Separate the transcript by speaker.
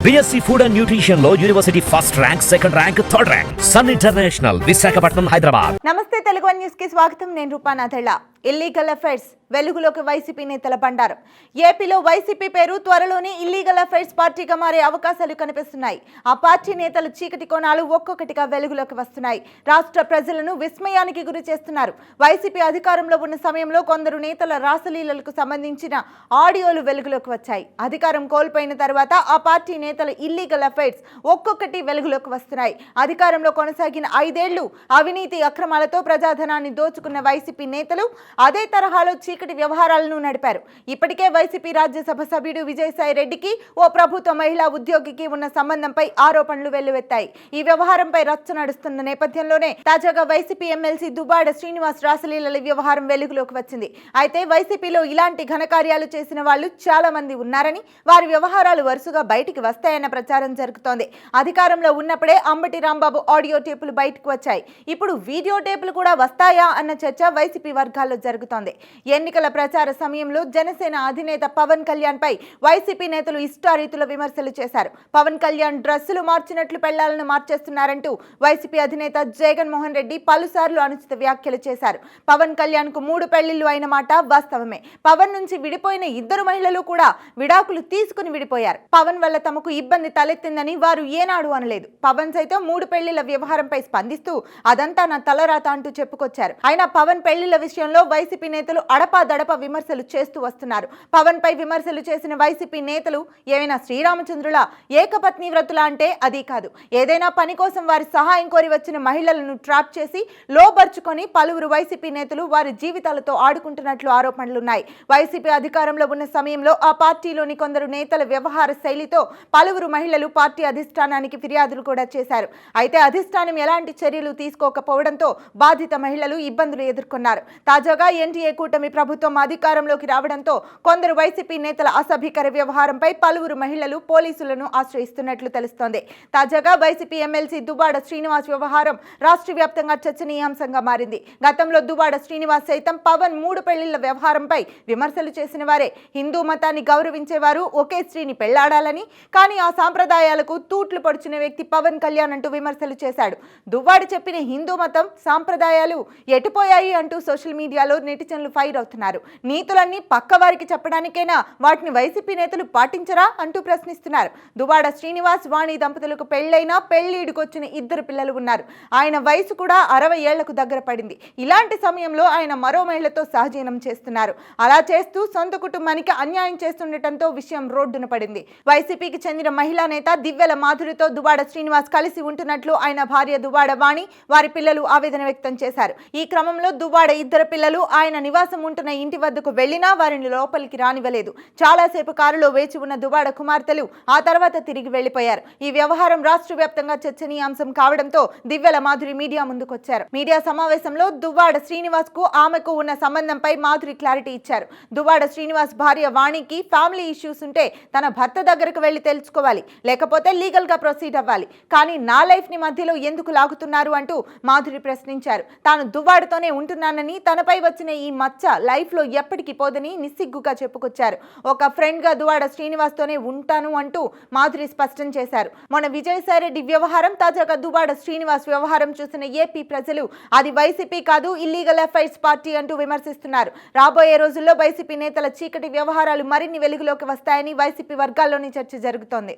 Speaker 1: BSc Food and Nutrition లో university first rank, second rank, third rank. Sun international, Visakhapatnam, Hyderabad.
Speaker 2: నమస్తే, Telugu one news కి స్వాగతం. నేను రూపానాథెళ్ళ. ఇల్లీగల్ అఫైర్స్ వెలుగులోకి వైసీపీ నేతల బండారం. ఏపీలో వైసీపీ పేరు త్వరలోనే ఇల్లీగల్ అఫైర్స్ పార్టీగా మారే అవకాశాలు కనిపిస్తున్నాయి. ఆ పార్టీ నేతల చీకటి కోణాలు ఒక్కొక్కటిగా వెలుగులోకి వస్తున్నాయి. రాష్ట్ర ప్రజలను విస్మయానికి గురి చేస్తున్నారు. వైసీపీ అధికారంలో ఉన్న సమయంలో కొందరు నేతల రాసలీలలకు సంబంధించిన ఆడియోలు వెలుగులోకి వచ్చాయి. అధికారం కోల్పోయిన తర్వాత ఆ పార్టీ నేతల ఇల్లీగల్ అఫైర్స్ ఒక్కొక్కటి వెలుగులోకి వస్తున్నాయి. అధికారంలో కొనసాగిన 5 ఏళ్లు అవినీతి అక్రమాలతో ప్రజాధనాన్ని దోచుకున్న వైసీపీ నేతలు అదే తరహాలో చీకటి వ్యవహారాలను నడిపారు. ఇప్పటికే వైసీపీ రాజ్యసభ సభ్యుడు విజయసాయి రెడ్డికి ఓ ప్రభుత్వ మహిళా ఉద్యోగికి ఉన్న సంబంధంపై ఆరోపణలు వెల్లువెత్తాయి. ఈ వ్యవహారంపై రచ్చ నడుస్తున్న నేపథ్యంలోనే తాజాగా వైసీపీ ఎమ్మెల్సీ దువ్వాడ శ్రీనివాస్ రాసలీలల వ్యవహారం వెలుగులోకి వచ్చింది. అయితే వైసీపీలో ఇలాంటి ఘనకార్యాలు చేసిన వాళ్ళు చాలా మంది ఉన్నారని, వారి వ్యవహారాలు వరుసగా బయటికి వస్తాయన్న ప్రచారం జరుగుతోంది. అధికారంలో ఉన్నప్పుడే అంబటి రాంబాబు ఆడియో టేపులు బయటకు వచ్చాయి. ఇప్పుడు వీడియో టేపులు కూడా వస్తాయా అన్న చర్చ వైసీపీ వర్గాల్లో జరుగుతోంది. ఎన్నికల ప్రచార సమయంలో జనసేన అధినేత పవన్ కళ్యాణ్ పై వైసీపీ నేతలు ఇష్టారీతుల విమర్శలు చేశారు. పవన్ కళ్యాణ్ డ్రెస్సులు మార్చినట్లు పెళ్లాలను మార్చేస్తున్నారంటూ వైసీపీ అధినేత జగన్మోహన్ రెడ్డి పలుసార్లు అనుచిత వ్యాఖ్యలు చేశారు. పవన్ కళ్యాణ్ కు 3 పెళ్లిళ్లు అయిన మాట వాస్తవమే. పవన్ నుంచి విడిపోయిన 2 మహిళలు కూడా విడాకులు తీసుకుని విడిపోయారు. పవన్ వల్ల తమకు ఇబ్బంది తలెత్తిందని వారు ఏనాడు అనలేదు. పవన్ సైతం 3 పెళ్లిళ్ల వ్యవహారంపై స్పందిస్తూ అదంతా నా తలరాత అంటూ చెప్పుకొచ్చారు. అయినా పవన్ పెళ్లిళ్ల విషయంలో వైసీపీ నేతలు అడపాదడప విమర్శలు చేస్తూ వస్తున్నారు. పవన్ పై విమర్శలు చేసిన వైసీపీ నేతలు ఏమైనా శ్రీరామచంద్రుల ఏకపత్ని వ్రతుల అంటే అది కాదు. ఏదైనా పని కోసం వారి సహాయం కోరి వచ్చిన మహిళలను ట్రాప్ చేసి లోబర్చుకొని పలువురు వైసీపీ నేతలు వారి జీవితాలతో ఆడుకుంటున్నట్లు ఆరోపణలున్నాయి. వైసీపీ అధికారంలో ఉన్న సమయంలో ఆ పార్టీలోని కొందరు నేతల వ్యవహార శైలితో పలువురు మహిళలు పార్టీ అధిష్టానానికి ఫిర్యాదులు కూడా చేశారు. అయితే అధిష్టానం ఎలాంటి చర్యలు తీసుకోకపోవడంతో బాధిత మహిళలు ఇబ్బందులు ఎదుర్కొన్నారు. తాజాగా ఎన్డీఏ కూటమి ప్రభుత్వం అధికారంలోకి రావడంతో కొందరు వైసీపీ నేతల అసభ్యకర వ్యవహారంపై పలువురు మహిళలు పోలీసులను ఆశ్రయిస్తున్నట్లు తెలుస్తోంది. తాజాగా వైసీపీ ఎమ్మెల్సీ దువ్వాడ శ్రీనివాస్ వ్యవహారం రాష్ట్ర వ్యాప్తంగా చర్చనీయాంశంగా మారింది. గతంలో దువ్వాడ శ్రీనివాస్ సైతం పవన్ 3 పెళ్లిళ్ల వ్యవహారంపై విమర్శలు చేసిన వారే. హిందూ మతాన్ని గౌరవించేవారు ఒకే స్త్రీని పెళ్లాడాలని, కానీ ఆ సాంప్రదాయాలకు తూట్లు పొడిచిన వ్యక్తి పవన్ కళ్యాణ్ అంటూ విమర్శలు చేశాడు. దువ్వాడ చెప్పిన హిందూ మతం సాంప్రదాయాలు ఎటుపోయాయి అంటూ సోషల్ మీడియాలో నెటిజన్లు ఫైర్ అవుతున్నారు. నీతులన్నీ పక్కవారికి చెప్పడానికైనా వాటిని వైసీపీ నేతలు పాటించరా అంటూ ప్రశ్నిస్తున్నారు. దువ్వాడ శ్రీనివాస్ వాణి దంపతులకు పెళ్లైనా పెళ్లిడుకొచ్చిన 2 పిల్లలు ఉన్నారు. ఆయన వయసు కూడా 60 ఏళ్లకు దగ్గర పడింది. ఇలాంటి సమయంలో ఆయన మరో మహిళతో సహజీవనం చేస్తున్నారు. అలా చేస్తూ సొంత కుటుంబానికి అన్యాయం చేస్తుండటంతో విషయం రోడ్డున పడింది. వైసీపీకి చెందిన మహిళా నేత దివ్యల మాధురితో దువ్వాడ శ్రీనివాస్ కలిసి ఉంటున్నట్లు ఆయన భార్య దువ్వాడ వాణి, వారి పిల్లలు ఆవేదన వ్యక్తం చేశారు. ఈ క్రమంలో దువ్వాడ 2 పిల్లలు ఆయన నివాసం ఉంటున్న ఇంటి వద్దకు వెళ్లినా వారిని లోపలికి రానివ్వలేదు. చాలాసేపు కారులో వేచి ఉన్న దువ్వాడ కుమార్తెలు ఆ తర్వాత తిరిగి వెళ్లిపోయారు. ఈ వ్యవహారం రాష్ట్ర వ్యాప్తంగా చర్చనీయాంశం కావడంతో దివ్యల మాధురి మీడియా ముందుకొచ్చారు. మీడియా సమావేశంలో దువ్వాడ శ్రీనివాస్ కు ఆమెకు ఉన్న సంబంధంపై మాధురి క్లారిటీ ఇచ్చారు. దువ్వాడ శ్రీనివాస్ భార్య వాణికి ఫ్యామిలీ ఇష్యూస్ ఉంటే తన భర్త దగ్గరకు వెళ్లి తెలుసుకోవాలి, లేకపోతే లీగల్ గా ప్రొసీడ్ అవ్వాలి. కానీ నా లైఫ్ ని మధ్యలో ఎందుకు లాగుతున్నారు అంటూ మాధురి ప్రశ్నించారు. తాను దువ్వాడతోనే ఉంటున్నానని, తనపై వచ్చిన ఈ మచ్చ లైఫ్ లో ఎప్పటికీ పోదని నిస్సిగ్గుగా చెప్పుకొచ్చారు. ఒక ఫ్రెండ్ గా దువ్వాడ శ్రీనివాస్ తోనే ఉంటాను అంటూ మాధురి స్పష్టం చేశారు. మొన్న విజయసాయి రెడ్డి వ్యవహారం, తాజాగా దువ్వాడ శ్రీనివాస్ వ్యవహారం చూసిన ఏపీ ప్రజలు అది వైసీపీ కాదు ఇల్లీగల్ అఫైర్స్ పార్టీ అంటూ విమర్శిస్తున్నారు. రాబోయే రోజుల్లో వైసీపీ నేతల చీకటి వ్యవహారాలు మరిన్ని వెలుగులోకి వస్తాయని వైసీపీ వర్గాల్లోని చర్చ జరుగుతోంది.